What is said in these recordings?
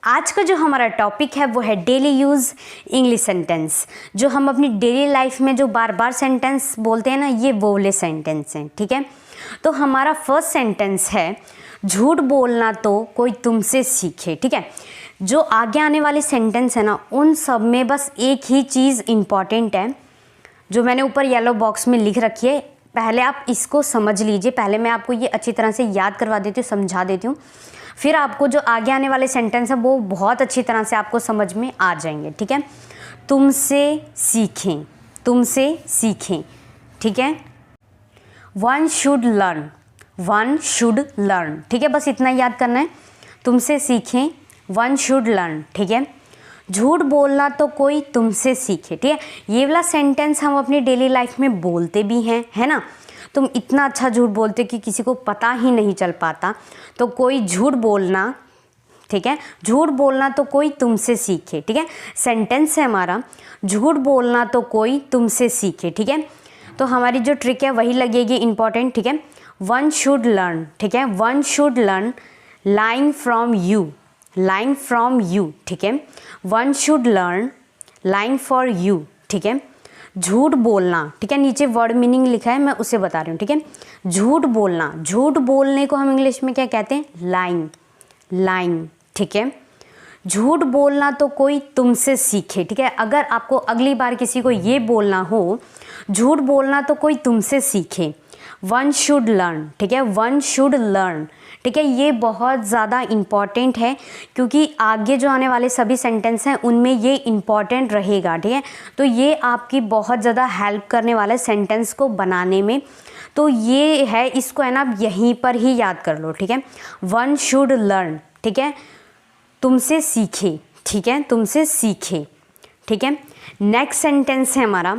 आज का जो हमारा टॉपिक है वो है डेली यूज़ इंग्लिश सेंटेंस। जो हम अपनी डेली लाइफ में जो बार बार सेंटेंस बोलते हैं ना, ये वो वाले सेंटेंस हैं। ठीक है, तो हमारा फर्स्ट सेंटेंस है झूठ बोलना तो कोई तुमसे सीखे। ठीक है, जो आगे आने वाले सेंटेंस है ना, उन सब में बस एक ही चीज़ इम्पॉर्टेंट है जो मैंने ऊपर येलो बॉक्स में लिख रखी है। पहले आप इसको समझ लीजिए, पहले मैं आपको ये अच्छी तरह से याद करवा देती हूँ, समझा देती हूँ, फिर आपको जो आगे आने वाले सेंटेंस है वो बहुत अच्छी तरह से आपको समझ में आ जाएंगे। ठीक है, तुमसे सीखें, तुमसे सीखें। ठीक है, one should learn, one should learn. ठीक है, बस इतना याद करना है, तुमसे सीखें, वन शुड लर्न। ठीक है, झूठ बोलना तो कोई तुमसे सीखे। ठीक है, ये वाला सेंटेंस हम अपनी डेली लाइफ में बोलते भी हैं, है ना। तुम इतना अच्छा झूठ बोलते कि किसी को पता ही नहीं चल पाता, तो कोई झूठ बोलना, ठीक है, झूठ बोलना तो कोई तुमसे सीखे। ठीक है, सेंटेंस है हमारा झूठ बोलना तो कोई तुमसे सीखे। ठीक है, तो हमारी जो ट्रिक है वही लगेगी इम्पॉर्टेंट। ठीक है, वन शुड लर्न। ठीक है, one should learn line from you, line from you. ठीक है, one should learn line for you. ठीक है, झूठ बोलना, ठीक है, नीचे वर्ड मीनिंग लिखा है, मैं उसे बता रही हूँ। ठीक है, झूठ बोलना, झूठ बोलने को हम इंग्लिश में क्या कहते हैं, लाइन, लाइन। ठीक है, झूठ बोलना तो कोई तुमसे सीखे। ठीक है, अगर आपको अगली बार किसी को ये बोलना हो, झूठ बोलना तो कोई तुमसे सीखे, वन शुड लर्न। ठीक है, वन शुड लर्न। ठीक है, ये बहुत ज़्यादा इम्पॉर्टेंट है क्योंकि आगे जो आने वाले सभी सेंटेंस हैं उनमें ये इम्पॉर्टेंट रहेगा। ठीक है, तो ये आपकी बहुत ज़्यादा हेल्प करने वाला है सेंटेंस को बनाने में। तो ये है, इसको है ना आप यहीं पर ही याद कर लो। ठीक है, वन शुड लर्न, ठीक है, तुमसे सीखे। ठीक है, तुमसे सीखे। ठीक है, नेक्स्ट सेंटेंस है हमारा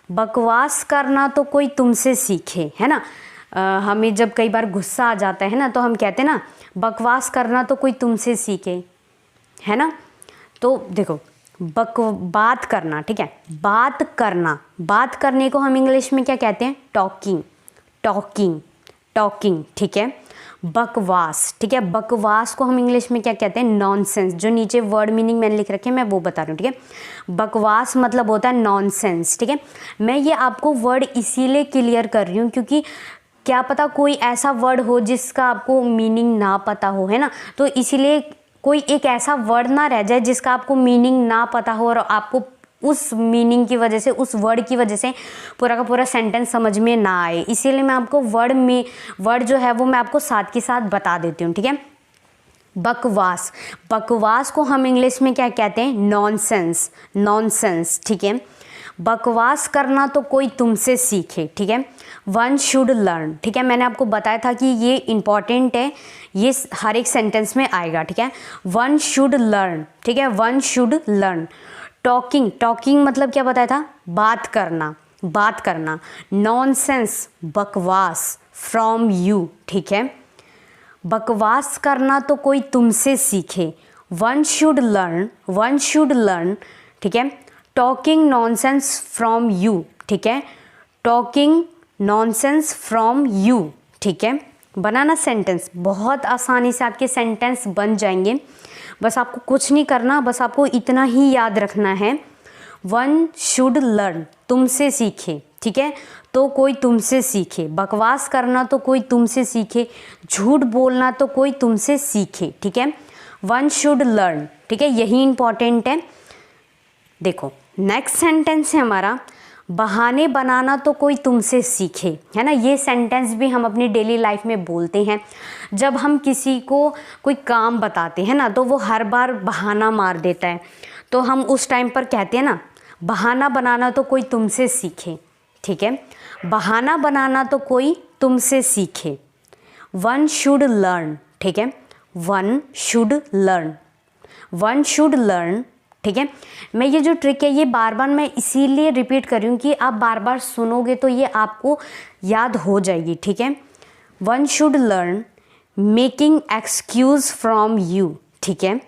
बकवास करना तो कोई तुमसे सीखे, है ना। हमें जब कई बार गुस्सा आ जाता है ना, तो हम कहते हैं ना बकवास करना तो कोई तुमसे सीखे, है ना। तो देखो, बात करना, ठीक है, बात करना, बात करने को हम इंग्लिश में क्या कहते हैं, टॉकिंग, टॉकिंग, टॉकिंग। ठीक है, बकवास, ठीक है, बकवास को हम इंग्लिश में क्या कहते हैं, नॉनसेंस। जो नीचे वर्ड मीनिंग मैंने लिख रखे हैं मैं वो बता रही हूँ। ठीक है, बकवास मतलब होता है नॉनसेंस। ठीक है, मैं ये आपको वर्ड इसीलिए क्लियर कर रही हूँ क्योंकि क्या पता कोई ऐसा वर्ड हो जिसका आपको मीनिंग ना पता हो, है ना। तो इसीलिए कोई एक ऐसा वर्ड ना रह जाए जिसका आपको मीनिंग ना पता हो और आपको उस मीनिंग की वजह से, उस वर्ड की वजह से पूरा का पूरा सेंटेंस समझ में ना आए। इसीलिए मैं आपको वर्ड जो है वो मैं आपको साथ के साथ बता देती हूँ। ठीक है, बकवास, बकवास को हम इंग्लिश में क्या कहते हैं, नॉनसेंस, नॉनसेंस। ठीक है, बकवास करना तो कोई तुमसे सीखे। ठीक है, वन शुड लर्न। ठीक है, मैंने आपको बताया था कि ये इम्पॉर्टेंट है, ये हर एक सेंटेंस में आएगा। ठीक है, वन शुड लर्न। ठीक है, one should learn. Talking, talking मतलब क्या बताया था, बात करना, बात करना। नॉनसेंस, बकवास, फ्रॉम यू। ठीक है, बकवास करना तो कोई तुमसे सीखे, one should learn, one should learn. ठीक है, टॉकिंग नॉनसेंस फ्रॉम यू। ठीक है, टॉकिंग नॉनसेंस फ्रॉम यू। ठीक है, बनाना सेंटेंस, बहुत आसानी से आपके सेंटेंस बन जाएंगे। बस आपको कुछ नहीं करना, बस आपको इतना ही याद रखना है, वन शुड लर्न, तुमसे सीखे। ठीक है, तो कोई तुमसे सीखे, बकवास करना तो कोई तुमसे सीखे, झूठ बोलना तो कोई तुमसे सीखे। ठीक है, वन शुड लर्न। ठीक है, यही इंपॉर्टेंट है। देखो, नेक्स्ट सेंटेंस है हमारा बहाने बनाना तो कोई तुमसे सीखे, है ना। ये सेंटेंस भी हम अपनी डेली लाइफ में बोलते हैं। जब हम किसी को कोई काम बताते हैं ना, तो वो हर बार बहाना मार देता है, तो हम उस टाइम पर कहते हैं ना बहाना बनाना तो कोई तुमसे सीखे। ठीक है, बहाना बनाना तो कोई तुमसे सीखे, वन शुड लर्न। ठीक है, one should learn, one should learn. ठीक है, मैं ये जो ट्रिक है ये बार बार मैं इसीलिए रिपीट कर रही हूँ कि आप बार बार सुनोगे तो ये आपको याद हो जाएगी। ठीक है, one should learn making excuse from you. ठीक है,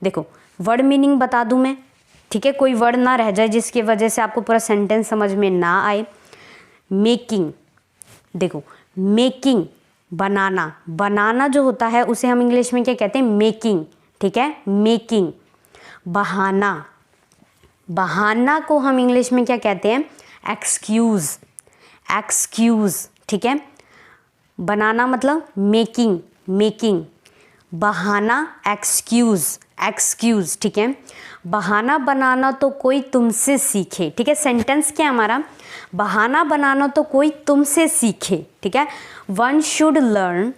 देखो वर्ड मीनिंग बता दूँ मैं, ठीक है, कोई वर्ड ना रह जाए जिसकी वजह से आपको पूरा सेंटेंस समझ में ना आए। मेकिंग, देखो मेकिंग बनाना, बनाना जो होता है उसे हम इंग्लिश में क्या कहते हैं, मेकिंग, ठीक है, मेकिंग। बहाना, बहाना को हम इंग्लिश में क्या कहते हैं, एक्सक्यूज़, एक्सक्यूज़, ठीक है। बनाना मतलब मेकिंग, मेकिंग, बहाना एक्सक्यूज़, एक्सक्यूज़, ठीक है। बहाना बनाना तो कोई तुमसे सीखे, ठीक है। सेंटेंस क्या है हमारा, बहाना बनाना तो कोई तुमसे सीखे, ठीक है। One should learn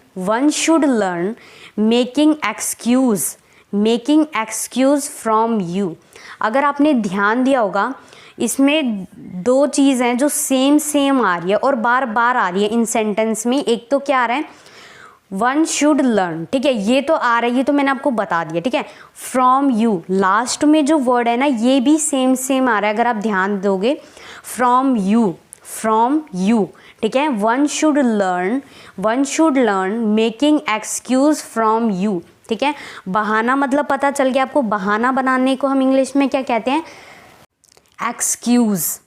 making excuse, making excuse from you. अगर आपने ध्यान दिया होगा इसमें दो चीज़ हैं जो सेम आ रही है और बार बार आ रही है इन सेंटेंस में। एक तो क्या आ रहा है, वन शुड लर्न, ठीक है, ये तो आ रही है, तो मैंने आपको बता दिया, ठीक है। फ्रॉम यू, लास्ट में जो वर्ड है ना ये भी सेम आ रहा है, अगर आप ध्यान दोगे, फ्रॉम यू, ठीक है। One should learn making excuse from you, ठीक है। बहाना मतलब पता चल गया आपको, बहाना बनाने को हम इंग्लिश में क्या कहते हैं, एक्सक्यूज़,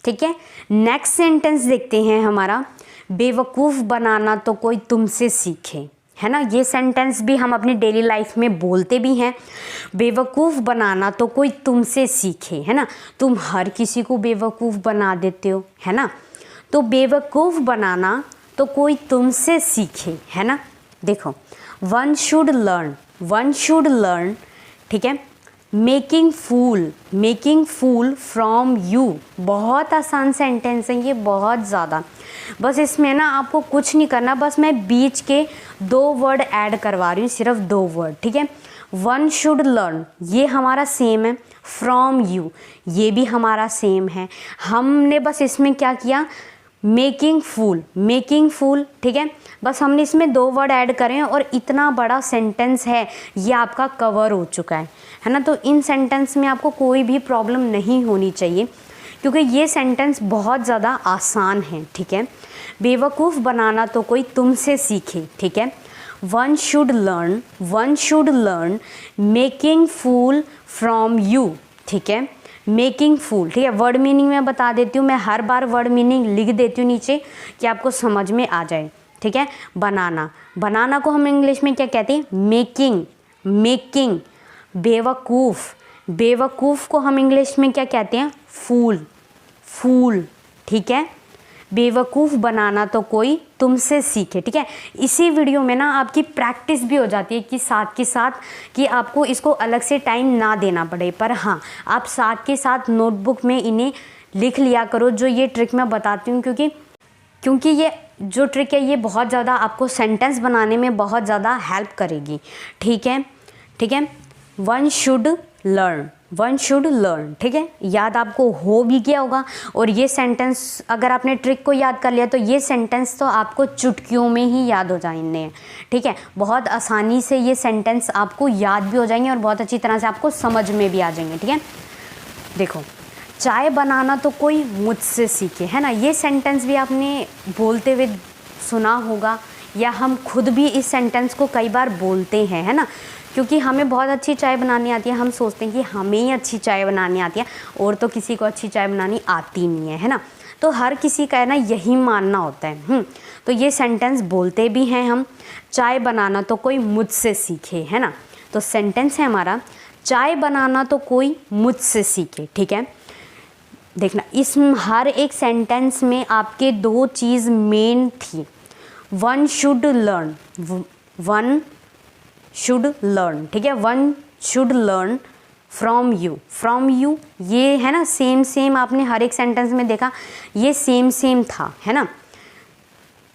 ठीक है। नेक्स्ट सेंटेंस देखते हैं हमारा, बेवकूफ़ बनाना तो कोई तुमसे सीखे, है ना। ये सेंटेंस भी हम अपनी डेली लाइफ में बोलते भी हैं, बेवकूफ़ बनाना तो कोई तुमसे सीखे, है ना। तुम हर किसी को बेवकूफ़ बना देते हो, है ना। तो बेवकूफ़ बनाना तो कोई तुमसे सीखे, है ना। देखो, वन शुड लर्न, ठीक है, मेकिंग फूल फ्रॉम यू। बहुत आसान सेंटेंस है ये, बहुत ज़्यादा। बस इसमें ना आपको कुछ नहीं करना, बस मैं बीच के दो वर्ड ऐड करवा रही हूँ, सिर्फ दो वर्ड, ठीक है। वन शुड लर्न ये हमारा सेम है, फ्रॉम यू ये भी हमारा सेम है। हमने बस इसमें क्या किया, मेकिंग फूल, ठीक है। बस हमने इसमें दो वर्ड ऐड करें और इतना बड़ा सेंटेंस है ये आपका कवर हो चुका है ना। तो इन सेंटेंस में आपको कोई भी प्रॉब्लम नहीं होनी चाहिए क्योंकि ये सेंटेंस बहुत ज़्यादा आसान है, ठीक है। बेवकूफ़ बनाना तो कोई तुमसे सीखे, ठीक है। One should learn making fool from you, ठीक है। मेकिंग फूल, ठीक है। वर्ड मीनिंग मैं बता देती हूँ, मैं हर बार वर्ड मीनिंग लिख देती हूँ नीचे कि आपको समझ में आ जाए, ठीक है। बनाना को हम इंग्लिश में क्या कहते हैं, मेकिंग। बेवकूफ़ को हम इंग्लिश में क्या कहते हैं, फूल, ठीक है। बेवकूफ़ बनाना तो कोई तुमसे सीखे, ठीक है। इसी वीडियो में ना आपकी प्रैक्टिस भी हो जाती है कि साथ के साथ कि आपको इसको अलग से टाइम ना देना पड़े, पर हाँ आप साथ के साथ नोटबुक में इन्हें लिख लिया करो जो ये ट्रिक मैं बताती हूँ, क्योंकि ये जो ट्रिक है ये बहुत ज़्यादा आपको सेंटेंस बनाने में बहुत ज़्यादा हेल्प करेगी, ठीक है। वन शुड लर्न, ठीक है। याद आपको हो भी गया होगा और ये सेंटेंस अगर आपने ट्रिक को याद कर लिया तो ये सेंटेंस तो आपको चुटकियों में ही याद हो जाएंगे, ठीक है। बहुत आसानी से ये सेंटेंस आपको याद भी हो जाएंगे और बहुत अच्छी तरह से आपको समझ में भी आ जाएंगे, ठीक है। देखो, चाय बनाना तो कोई मुझसे सीखे, है ना। ये सेंटेंस भी आपने बोलते हुए सुना होगा या हम खुद भी इस सेंटेंस को कई बार बोलते हैं, है ना। क्योंकि हमें बहुत अच्छी चाय बनानी आती है, हम सोचते हैं कि हमें ही अच्छी चाय बनानी आती है और तो किसी को अच्छी चाय बनानी आती नहीं है ना। तो हर किसी का है ना यही मानना होता है। तो ये सेंटेंस बोलते भी हैं हम, चाय बनाना तो कोई मुझसे सीखे, है ना। तो सेंटेंस है हमारा, चाय बनाना तो कोई मुझसे सीखे, ठीक है। देखना, इस हर एक सेंटेंस में आपके दो चीज़ मेन थी। वन शुड लर्न, ठीक है। One should learn from you ये है ना सेम आपने हर एक सेंटेंस में देखा, ये सेम था, है ना।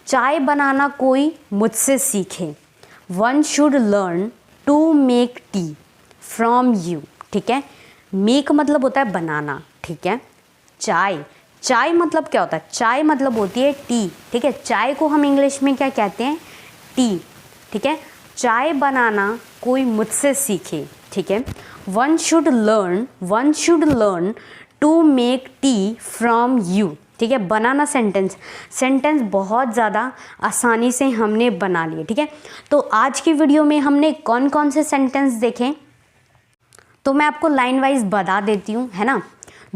चाय बनाना कोई मुझसे सीखे, one should learn to make tea from you, ठीक है। मेक मतलब होता है बनाना, ठीक है। चाय मतलब क्या होता है, चाय मतलब होती है टी, ठीक है। चाय को हम इंग्लिश में क्या कहते हैं, टी, ठीक है। चाय बनाना कोई मुझसे सीखे, ठीक है। One should learn to make tea from you, ठीक है। बनाना सेंटेंस बहुत ज़्यादा आसानी से हमने बना लिए, ठीक है। तो आज की वीडियो में हमने कौन कौन से सेंटेंस देखे तो मैं आपको लाइन वाइज बता देती हूँ, है ना।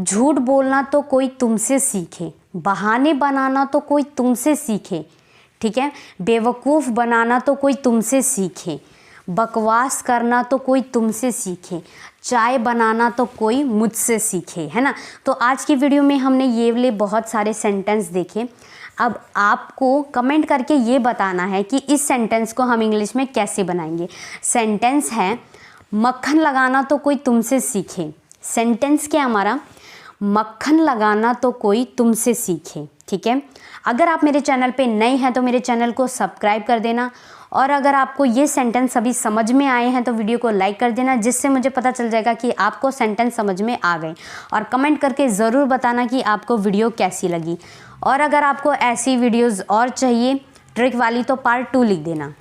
झूठ बोलना तो कोई तुमसे सीखे, बहाने बनाना तो कोई तुमसे सीखे, ठीक है। बेवकूफ़ बनाना तो कोई तुमसे सीखे, बकवास करना तो कोई तुमसे सीखे, चाय बनाना तो कोई मुझसे सीखे, है ना। तो आज की वीडियो में हमने ये वाले बहुत सारे सेंटेंस देखे। अब आपको कमेंट करके ये बताना है कि इस सेंटेंस को हम इंग्लिश में कैसे बनाएंगे। सेंटेंस है मक्खन लगाना तो कोई तुमसे सीखे। सेंटेंस क्या हमारा, मक्खन लगाना तो कोई तुमसे सीखे, ठीक है। अगर आप मेरे चैनल पे नए हैं तो मेरे चैनल को सब्सक्राइब कर देना, और अगर आपको ये सेंटेंस अभी समझ में आए हैं तो वीडियो को लाइक कर देना, जिससे मुझे पता चल जाएगा कि आपको सेंटेंस समझ में आ गए। और कमेंट करके ज़रूर बताना कि आपको वीडियो कैसी लगी। और अगर आपको ऐसी वीडियोज़ और चाहिए ट्रिक वाली तो पार्ट 2 लिख देना।